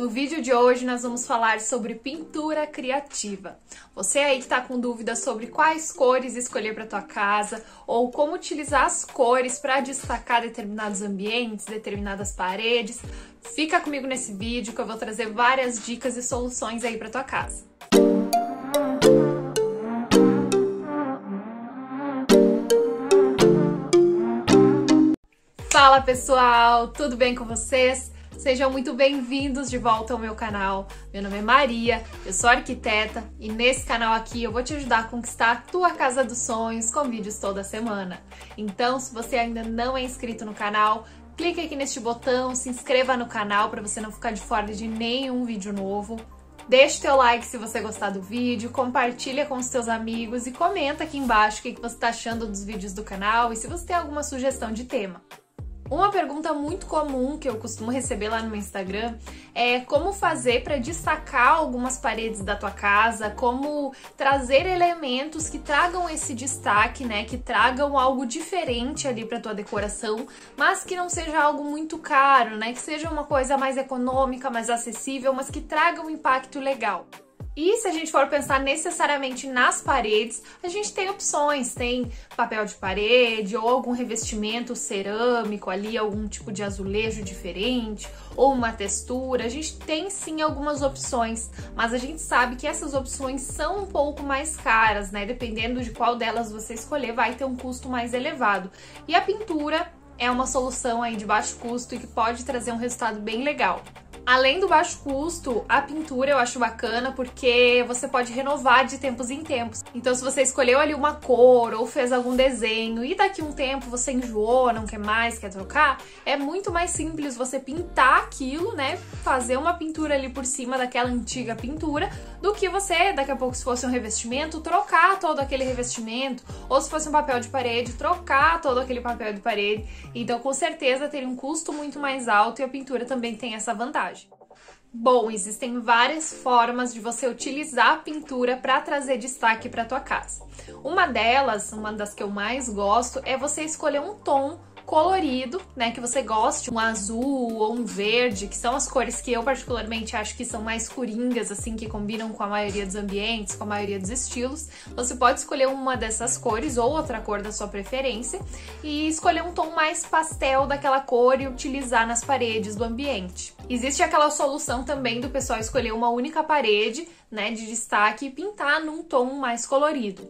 No vídeo de hoje nós vamos falar sobre pintura criativa. Você aí que está com dúvidas sobre quais cores escolher para tua casa ou como utilizar as cores para destacar determinados ambientes, determinadas paredes, fica comigo nesse vídeo que eu vou trazer várias dicas e soluções aí para tua casa. Fala pessoal, tudo bem com vocês? Sejam muito bem-vindos de volta ao meu canal. Meu nome é Maria, eu sou arquiteta e nesse canal aqui eu vou te ajudar a conquistar a tua casa dos sonhos com vídeos toda semana. Então, se você ainda não é inscrito no canal, clique aqui neste botão, se inscreva no canal para você não ficar de fora de nenhum vídeo novo. Deixe teu like se você gostar do vídeo, compartilha com os teus amigos e comenta aqui embaixo o que você está achando dos vídeos do canal e se você tem alguma sugestão de tema. Uma pergunta muito comum que eu costumo receber lá no meu Instagram é como fazer para destacar algumas paredes da tua casa, como trazer elementos que tragam esse destaque, né, que tragam algo diferente ali para tua decoração, mas que não seja algo muito caro, né, que seja uma coisa mais econômica, mais acessível, mas que traga um impacto legal. E se a gente for pensar necessariamente nas paredes, a gente tem opções, tem papel de parede ou algum revestimento cerâmico ali, algum tipo de azulejo diferente ou uma textura. A gente tem sim algumas opções, mas a gente sabe que essas opções são um pouco mais caras, né? Dependendo de qual delas você escolher, vai ter um custo mais elevado. E a pintura é uma solução aí de baixo custo e que pode trazer um resultado bem legal. Além do baixo custo, a pintura eu acho bacana porque você pode renovar de tempos em tempos. Então, se você escolheu ali uma cor ou fez algum desenho e daqui a um tempo você enjoou, não quer mais, quer trocar, é muito mais simples você pintar aquilo, né? Fazer uma pintura ali por cima daquela antiga pintura, do que você, daqui a pouco, se fosse um revestimento, trocar todo aquele revestimento, ou se fosse um papel de parede, trocar todo aquele papel de parede. Então, com certeza, teria um custo muito mais alto e a pintura também tem essa vantagem. Bom, existem várias formas de você utilizar a pintura para trazer destaque para tua casa. Uma delas, uma das que eu mais gosto, é você escolher um tom colorido, né, que você goste, um azul ou um verde, que são as cores que eu particularmente acho que são mais coringas, assim, que combinam com a maioria dos ambientes, com a maioria dos estilos. Você pode escolher uma dessas cores ou outra cor da sua preferência e escolher um tom mais pastel daquela cor e utilizar nas paredes do ambiente. Existe aquela solução também do pessoal escolher uma única parede, né, de destaque e pintar num tom mais colorido.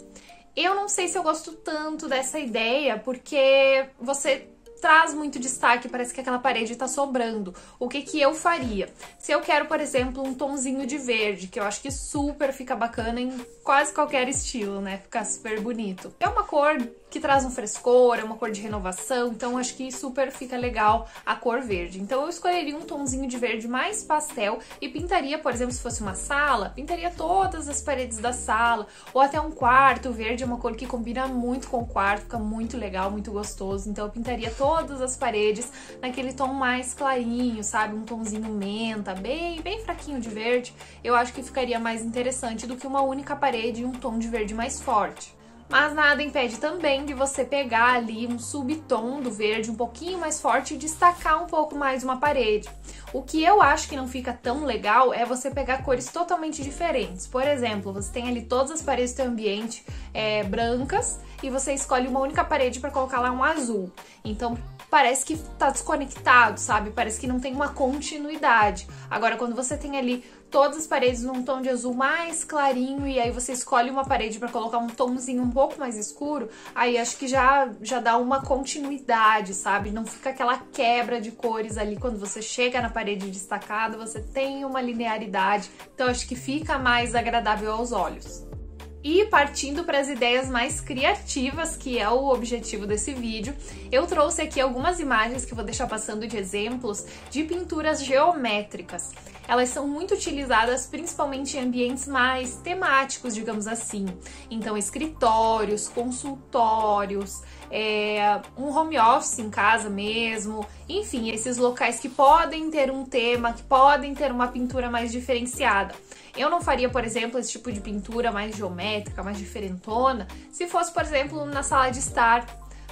Eu não sei se eu gosto tanto dessa ideia, porque você traz muito destaque, parece que aquela parede tá sobrando. O que que eu faria? Se eu quero, por exemplo, um tomzinho de verde, que eu acho que super fica bacana em quase qualquer estilo, né? Fica super bonito. É uma cor que traz um frescor, é uma cor de renovação, então acho que super fica legal a cor verde. Então eu escolheria um tomzinho de verde mais pastel e pintaria, por exemplo, se fosse uma sala, pintaria todas as paredes da sala, ou até um quarto. O verde é uma cor que combina muito com o quarto, fica muito legal, muito gostoso, então eu pintaria todas as paredes naquele tom mais clarinho, sabe? Um tomzinho menta, bem fraquinho de verde. Eu acho que ficaria mais interessante do que uma única parede e um tom de verde mais forte. Mas nada impede também de você pegar ali um subtom do verde um pouquinho mais forte e destacar um pouco mais uma parede. O que eu acho que não fica tão legal é você pegar cores totalmente diferentes. Por exemplo, você tem ali todas as paredes do teu ambiente brancas e você escolhe uma única parede para colocar lá um azul. Então parece que tá desconectado, sabe? Parece que não tem uma continuidade. Agora, quando você tem ali todas as paredes num tom de azul mais clarinho e aí você escolhe uma parede para colocar um tomzinho um pouco mais escuro, aí acho que já dá uma continuidade, sabe? Não fica aquela quebra de cores ali quando você chega na parede destacada, você tem uma linearidade, então acho que fica mais agradável aos olhos. E partindo para as ideias mais criativas, que é o objetivo desse vídeo, eu trouxe aqui algumas imagens que eu vou deixar passando de exemplos de pinturas geométricas. Elas são muito utilizadas principalmente em ambientes mais temáticos, digamos assim. Então, escritórios, consultórios, um home office em casa mesmo, enfim, esses locais que podem ter um tema, que podem ter uma pintura mais diferenciada. Eu não faria, por exemplo, esse tipo de pintura mais geométrica, mais diferentona, se fosse, por exemplo, na sala de estar,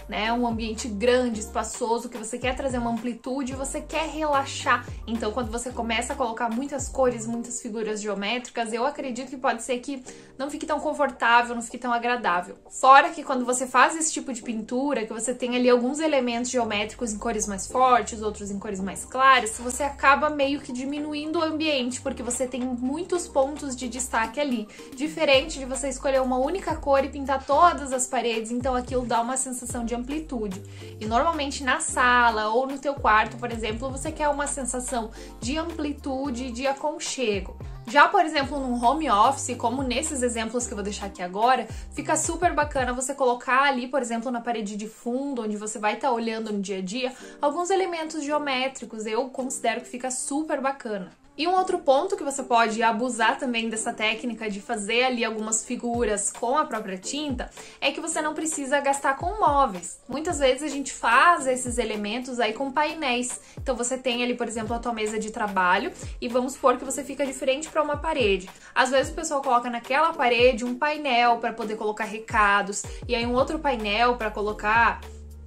né? Um ambiente grande, espaçoso, que você quer trazer uma amplitude, você quer relaxar. Então, quando você começa a colocar muitas cores, muitas figuras geométricas, eu acredito que pode ser que não fique tão confortável, não fique tão agradável. Fora que quando você faz esse tipo de pintura, que você tem ali alguns elementos geométricos em cores mais fortes, outros em cores mais claras, você acaba meio que diminuindo o ambiente, porque você tem muitos pontos de destaque ali. Diferente de você escolher uma única cor e pintar todas as paredes, então aquilo dá uma sensação de amplitude. E normalmente na sala ou no teu quarto, por exemplo, você quer uma sensação de amplitude, de aconchego. Já, por exemplo, num home office, como nesses exemplos que eu vou deixar aqui agora, fica super bacana você colocar ali, por exemplo, na parede de fundo, onde você vai estar olhando no dia a dia, alguns elementos geométricos. Eu considero que fica super bacana. E um outro ponto que você pode abusar também dessa técnica de fazer ali algumas figuras com a própria tinta é que você não precisa gastar com móveis. Muitas vezes a gente faz esses elementos aí com painéis. Então você tem ali, por exemplo, a tua mesa de trabalho e vamos supor que você fica de frente para uma parede. Às vezes o pessoal coloca naquela parede um painel para poder colocar recados e aí um outro painel para colocar,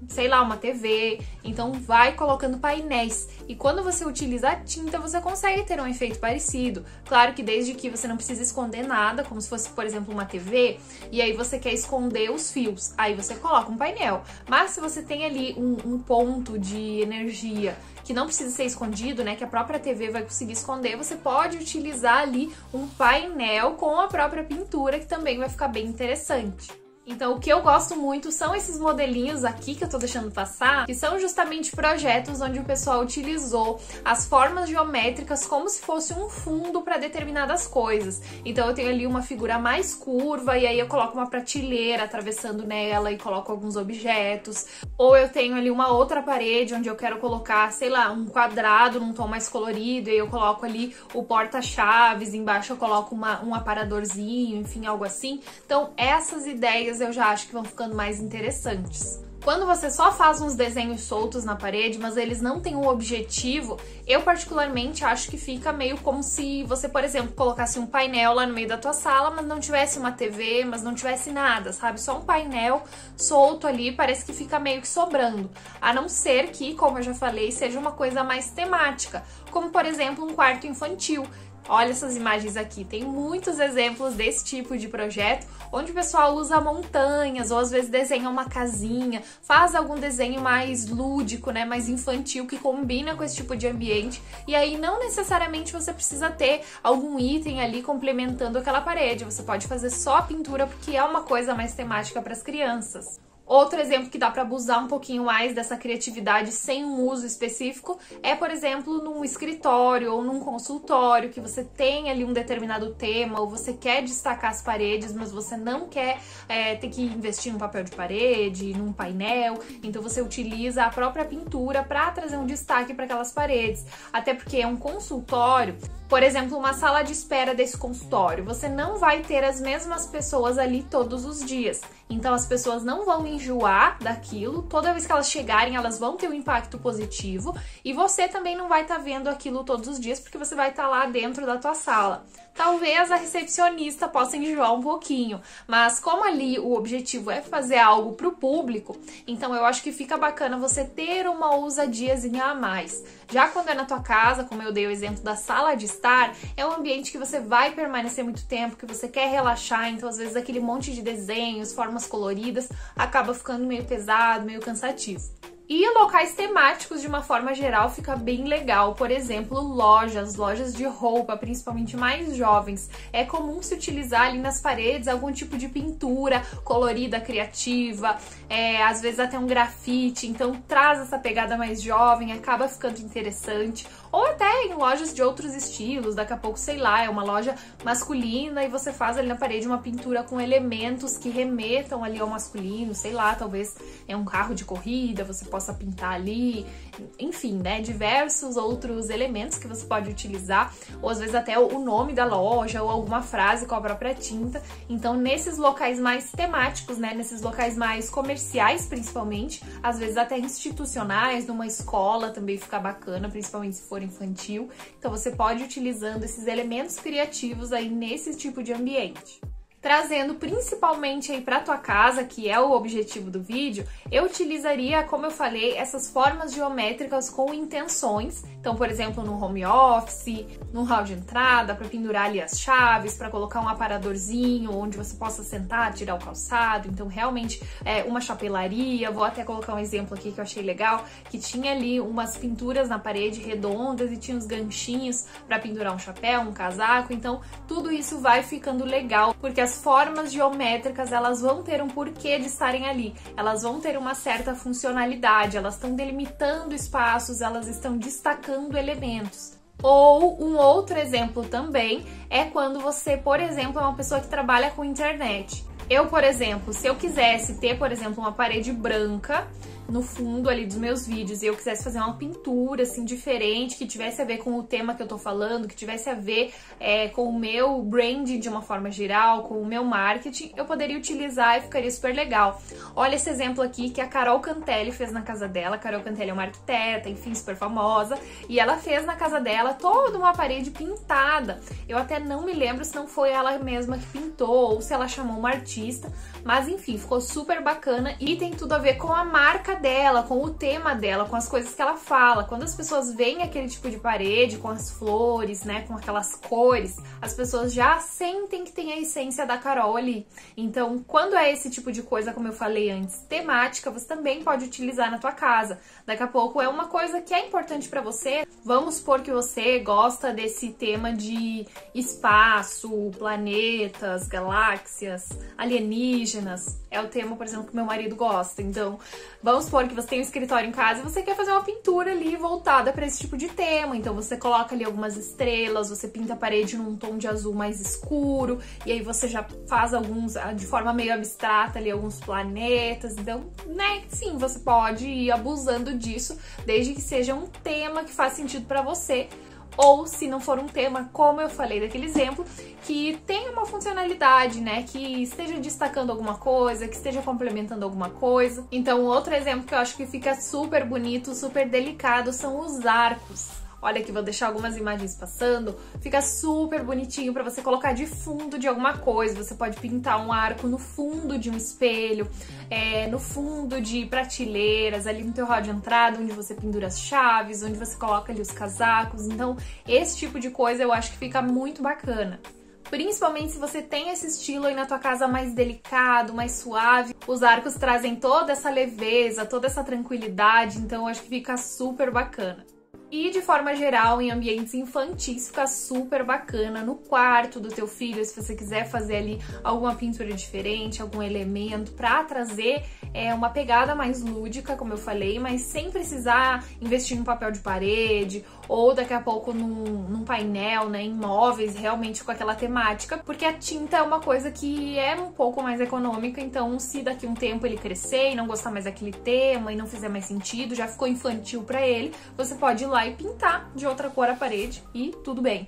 sei lá, uma TV, então vai colocando painéis. E quando você utiliza a tinta, você consegue ter um efeito parecido. Claro que desde que você não precisa esconder nada, como se fosse, por exemplo, uma TV, e aí você quer esconder os fios, aí você coloca um painel. Mas se você tem ali um ponto de energia que não precisa ser escondido, né, que a própria TV vai conseguir esconder, você pode utilizar ali um painel com a própria pintura, que também vai ficar bem interessante. Então, o que eu gosto muito são esses modelinhos aqui que eu tô deixando passar, que são justamente projetos onde o pessoal utilizou as formas geométricas como se fosse um fundo para determinadas coisas. Então, eu tenho ali uma figura mais curva e aí eu coloco uma prateleira atravessando nela e coloco alguns objetos. Ou eu tenho ali uma outra parede onde eu quero colocar, sei lá, um quadrado num tom mais colorido e aí eu coloco ali o porta-chaves, embaixo eu coloco um aparadorzinho, enfim, algo assim. Então, essas ideias eu já acho que vão ficando mais interessantes. Quando você só faz uns desenhos soltos na parede, mas eles não têm um objetivo, eu particularmente acho que fica meio como se você, por exemplo, colocasse um painel lá no meio da tua sala, mas não tivesse uma TV, mas não tivesse nada, sabe? Só um painel solto ali, parece que fica meio que sobrando. A não ser que, como eu já falei, seja uma coisa mais temática, como por exemplo um quarto infantil. Olha essas imagens aqui, tem muitos exemplos desse tipo de projeto, onde o pessoal usa montanhas, ou às vezes desenha uma casinha, faz algum desenho mais lúdico, né, mais infantil, que combina com esse tipo de ambiente, e aí não necessariamente você precisa ter algum item ali complementando aquela parede, você pode fazer só a pintura, porque é uma coisa mais temática para as crianças. Outro exemplo que dá para abusar um pouquinho mais dessa criatividade sem um uso específico é, por exemplo, num escritório ou num consultório que você tem ali um determinado tema ou você quer destacar as paredes, mas você não quer ter que investir num papel de parede, num painel, então você utiliza a própria pintura para trazer um destaque para aquelas paredes. Até porque é um consultório, por exemplo, uma sala de espera desse consultório, você não vai ter as mesmas pessoas ali todos os dias. Então as pessoas não vão enjoar daquilo, toda vez que elas chegarem elas vão ter um impacto positivo e você também não vai estar vendo aquilo todos os dias porque você vai estar lá dentro da tua sala. Talvez a recepcionista possa enjoar um pouquinho, mas como ali o objetivo é fazer algo para o público, então eu acho que fica bacana você ter uma ousadiazinha a mais. Já quando é na tua casa, como eu dei o exemplo da sala de estar, é um ambiente que você vai permanecer muito tempo, que você quer relaxar, então às vezes aquele monte de desenhos, formas coloridas, acaba ficando meio pesado, meio cansativo. E locais temáticos, de uma forma geral, fica bem legal. Por exemplo, lojas de roupa, principalmente mais jovens. É comum se utilizar ali nas paredes algum tipo de pintura colorida, criativa, às vezes até um grafite. Então traz essa pegada mais jovem, acaba ficando interessante. Ou até em lojas de outros estilos, daqui a pouco, sei lá, é uma loja masculina e você faz ali na parede uma pintura com elementos que remetam ali ao masculino, sei lá, talvez é um carro de corrida, você possa pintar ali, enfim, né, diversos outros elementos que você pode utilizar, ou às vezes até o nome da loja ou alguma frase com a própria tinta. Então, nesses locais mais temáticos, né, nesses locais mais comerciais, principalmente, às vezes até institucionais, numa escola também fica bacana, principalmente se for infantil. Então, você pode ir utilizando esses elementos criativos aí nesse tipo de ambiente. Trazendo principalmente aí para tua casa, que é o objetivo do vídeo, eu utilizaria, como eu falei, essas formas geométricas com intenções. Então, por exemplo, no home office, no hall de entrada, para pendurar ali as chaves, para colocar um aparadorzinho onde você possa sentar, tirar o calçado. Então, realmente, uma chapelaria. Vou até colocar um exemplo aqui que eu achei legal, que tinha ali umas pinturas na parede redondas e tinha uns ganchinhos para pendurar um chapéu, um casaco. Então, tudo isso vai ficando legal, porque as formas geométricas, elas vão ter um porquê de estarem ali, elas vão ter uma certa funcionalidade, elas estão delimitando espaços, elas estão destacando elementos. Ou um outro exemplo também é quando você, por exemplo, é uma pessoa que trabalha com internet. Eu, por exemplo, se eu quisesse ter, por exemplo, uma parede branca no fundo ali dos meus vídeos e eu quisesse fazer uma pintura assim diferente, que tivesse a ver com o tema que eu tô falando, que tivesse a ver com o meu branding de uma forma geral, com o meu marketing, eu poderia utilizar e ficaria super legal. Olha esse exemplo aqui que a Carol Cantelli fez na casa dela. A Carol Cantelli é uma arquiteta, enfim, super famosa, e ela fez na casa dela toda uma parede pintada. Eu até não me lembro se não foi ela mesma que pintou ou se ela chamou uma artista, mas enfim, ficou super bacana e tem tudo a ver com a marca dela, com o tema dela, com as coisas que ela fala. Quando as pessoas veem aquele tipo de parede com as flores, né, com aquelas cores, as pessoas já sentem que tem a essência da Carol ali. Então, quando é esse tipo de coisa, como eu falei antes, temática, você também pode utilizar na tua casa. Daqui a pouco é uma coisa que é importante pra você. Vamos supor que você gosta desse tema de espaço, planetas, galáxias, alienígenas. É o tema, por exemplo, que meu marido gosta. Então, vamos supor que você tem um escritório em casa e você quer fazer uma pintura ali voltada para esse tipo de tema. Então você coloca ali algumas estrelas, você pinta a parede num tom de azul mais escuro, e aí você já faz alguns, de forma meio abstrata ali, alguns planetas. Então, né, sim, você pode ir abusando disso, desde que seja um tema que faz sentido para você. Ou se não for um tema, como eu falei daquele exemplo, que tenha uma funcionalidade, né? Que esteja destacando alguma coisa, que esteja complementando alguma coisa. Então, outro exemplo que eu acho que fica super bonito, super delicado, são os arcos. Olha aqui, vou deixar algumas imagens passando. Fica super bonitinho para você colocar de fundo de alguma coisa. Você pode pintar um arco no fundo de um espelho, no fundo de prateleiras, ali no teu hall de entrada, onde você pendura as chaves, onde você coloca ali os casacos. Então, esse tipo de coisa eu acho que fica muito bacana. Principalmente se você tem esse estilo aí na tua casa mais delicado, mais suave. Os arcos trazem toda essa leveza, toda essa tranquilidade, então eu acho que fica super bacana. E de forma geral, em ambientes infantis, fica super bacana. No quarto do teu filho, se você quiser fazer ali alguma pintura diferente, algum elemento pra trazer uma pegada mais lúdica, como eu falei, mas sem precisar investir no papel de parede ou daqui a pouco num painel, né, em móveis, realmente com aquela temática, porque a tinta é uma coisa que é um pouco mais econômica. Então, se daqui a um tempo ele crescer e não gostar mais daquele tema e não fizer mais sentido, já ficou infantil pra ele, você pode ir lá e pintar de outra cor a parede e tudo bem.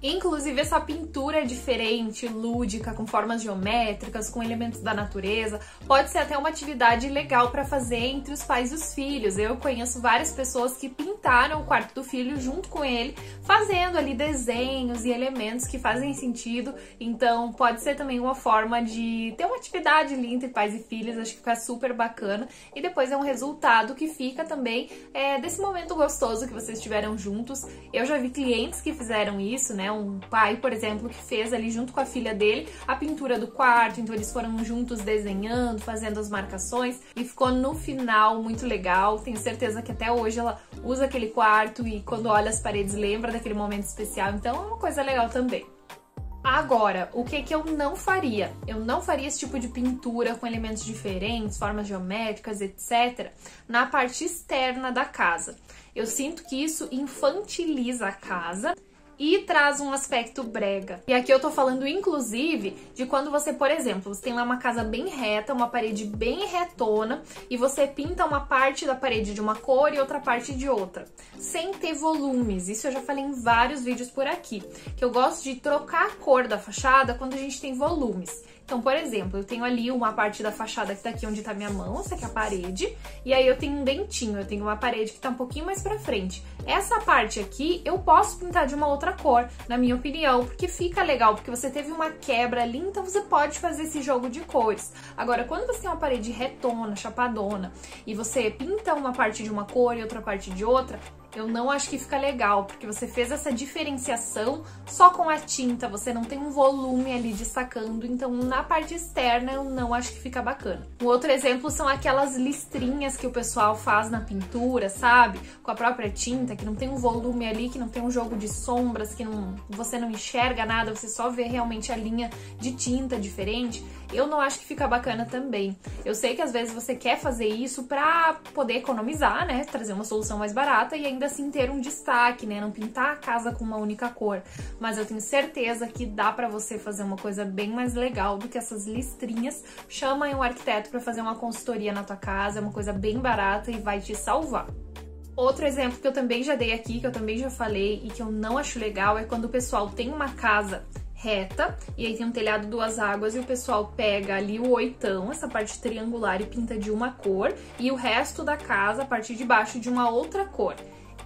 Inclusive, essa pintura diferente, lúdica, com formas geométricas, com elementos da natureza, pode ser até uma atividade legal para fazer entre os pais e os filhos. Eu conheço várias pessoas que pintaram o quarto do filho junto com ele, fazendo ali desenhos e elementos que fazem sentido. Então, pode ser também uma forma de ter uma atividade ali entre pais e filhos. Acho que fica super bacana. E depois é um resultado que fica também desse momento gostoso que vocês tiveram juntos. Eu já vi clientes que fizeram isso, né? Um pai, por exemplo, que fez ali junto com a filha dele a pintura do quarto, então eles foram juntos desenhando, fazendo as marcações e ficou no final muito legal. Tenho certeza que até hoje ela usa aquele quarto e quando olha as paredes lembra daquele momento especial, então é uma coisa legal também. Agora, o que eu não faria? Eu não faria esse tipo de pintura com elementos diferentes, formas geométricas, etc., na parte externa da casa. Eu sinto que isso infantiliza a casa e traz um aspecto brega. E aqui eu tô falando, inclusive, de quando você, por exemplo, você tem lá uma casa bem reta, uma parede bem retona, e você pinta uma parte da parede de uma cor e outra parte de outra, sem ter volumes. Isso eu já falei em vários vídeos por aqui, que eu gosto de trocar a cor da fachada quando a gente tem volumes. Então, por exemplo, eu tenho ali uma parte da fachada que tá aqui onde tá minha mão, essa aqui é a parede, e aí eu tenho um dentinho, eu tenho uma parede que tá um pouquinho mais pra frente. Essa parte aqui eu posso pintar de uma outra cor, na minha opinião, porque fica legal, porque você teve uma quebra ali, então você pode fazer esse jogo de cores. Agora, quando você tem uma parede retona, chapadona, e você pinta uma parte de uma cor e outra parte de outra, eu não acho que fica legal, porque você fez essa diferenciação só com a tinta, você não tem um volume ali destacando, então na parte externa eu não acho que fica bacana. Um outro exemplo são aquelas listrinhas que o pessoal faz na pintura, sabe? Com a própria tinta, que não tem um volume ali, que não tem um jogo de sombras, que você não enxerga nada, você só vê realmente a linha de tinta diferente. Eu não acho que fica bacana também. Eu sei que às vezes você quer fazer isso pra poder economizar, né? Trazer uma solução mais barata e ainda assim ter um destaque, né? Não pintar a casa com uma única cor. Mas eu tenho certeza que dá pra você fazer uma coisa bem mais legal do que essas listrinhas. Chama aí um arquiteto pra fazer uma consultoria na tua casa, é uma coisa bem barata e vai te salvar. Outro exemplo que eu também já dei aqui, que eu também já falei e que eu não acho legal, é quando o pessoal tem uma casa reta, e aí tem um telhado, duas águas, e o pessoal pega ali o oitão, essa parte triangular, e pinta de uma cor, e o resto da casa, a parte de baixo, de uma outra cor.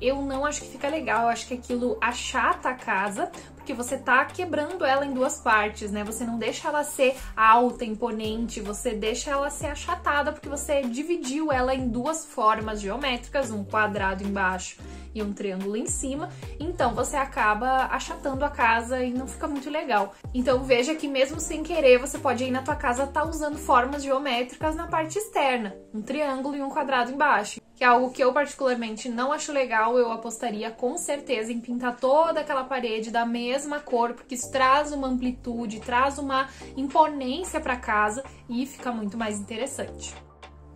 Eu não acho que fica legal, eu acho que aquilo achata a casa, porque você tá quebrando ela em duas partes, né? Você não deixa ela ser alta, imponente, você deixa ela ser achatada, porque você dividiu ela em duas formas geométricas, um quadrado embaixo e um triângulo em cima, então você acaba achatando a casa e não fica muito legal. Então veja que mesmo sem querer, você pode aí na tua casa estar usando formas geométricas na parte externa, um triângulo e um quadrado embaixo, que é algo que eu particularmente não acho legal. Eu apostaria com certeza em pintar toda aquela parede da mesma cor, porque isso traz uma amplitude, traz uma imponência para casa e fica muito mais interessante.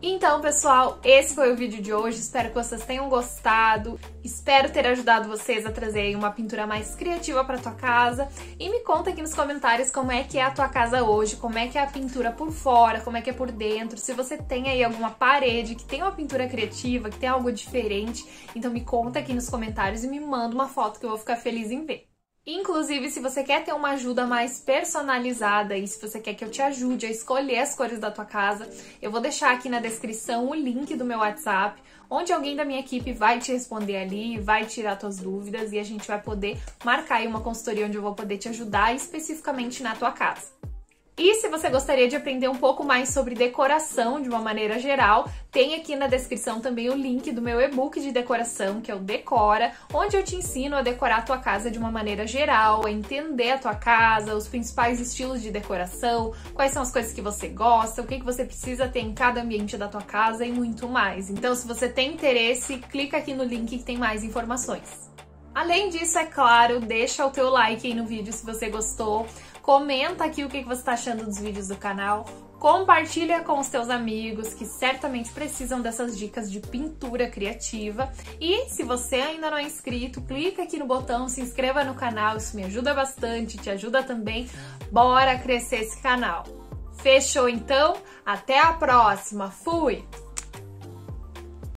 Então, pessoal, esse foi o vídeo de hoje, espero que vocês tenham gostado, espero ter ajudado vocês a trazer uma pintura mais criativa para tua casa, e me conta aqui nos comentários como é que é a tua casa hoje, como é que é a pintura por fora, como é que é por dentro, se você tem aí alguma parede que tem uma pintura criativa, que tem algo diferente, então me conta aqui nos comentários e me manda uma foto que eu vou ficar feliz em ver. Inclusive, se você quer ter uma ajuda mais personalizada e se você quer que eu te ajude a escolher as cores da tua casa, eu vou deixar aqui na descrição o link do meu WhatsApp, onde alguém da minha equipe vai te responder ali, vai tirar tuas dúvidas e a gente vai poder marcar aí uma consultoria onde eu vou poder te ajudar especificamente na tua casa. E se você gostaria de aprender um pouco mais sobre decoração de uma maneira geral, tem aqui na descrição também o link do meu e-book de decoração, que é o Decora, onde eu te ensino a decorar a tua casa de uma maneira geral, a entender a tua casa, os principais estilos de decoração, quais são as coisas que você gosta, o que você precisa ter em cada ambiente da tua casa e muito mais. Então, se você tem interesse, clica aqui no link que tem mais informações. Além disso, é claro, deixa o teu like aí no vídeo se você gostou, comenta aqui o que você está achando dos vídeos do canal, compartilha com os teus amigos que certamente precisam dessas dicas de pintura criativa, e se você ainda não é inscrito, clica aqui no botão, se inscreva no canal, isso me ajuda bastante, te ajuda também, bora crescer esse canal. Fechou então? Até a próxima, fui!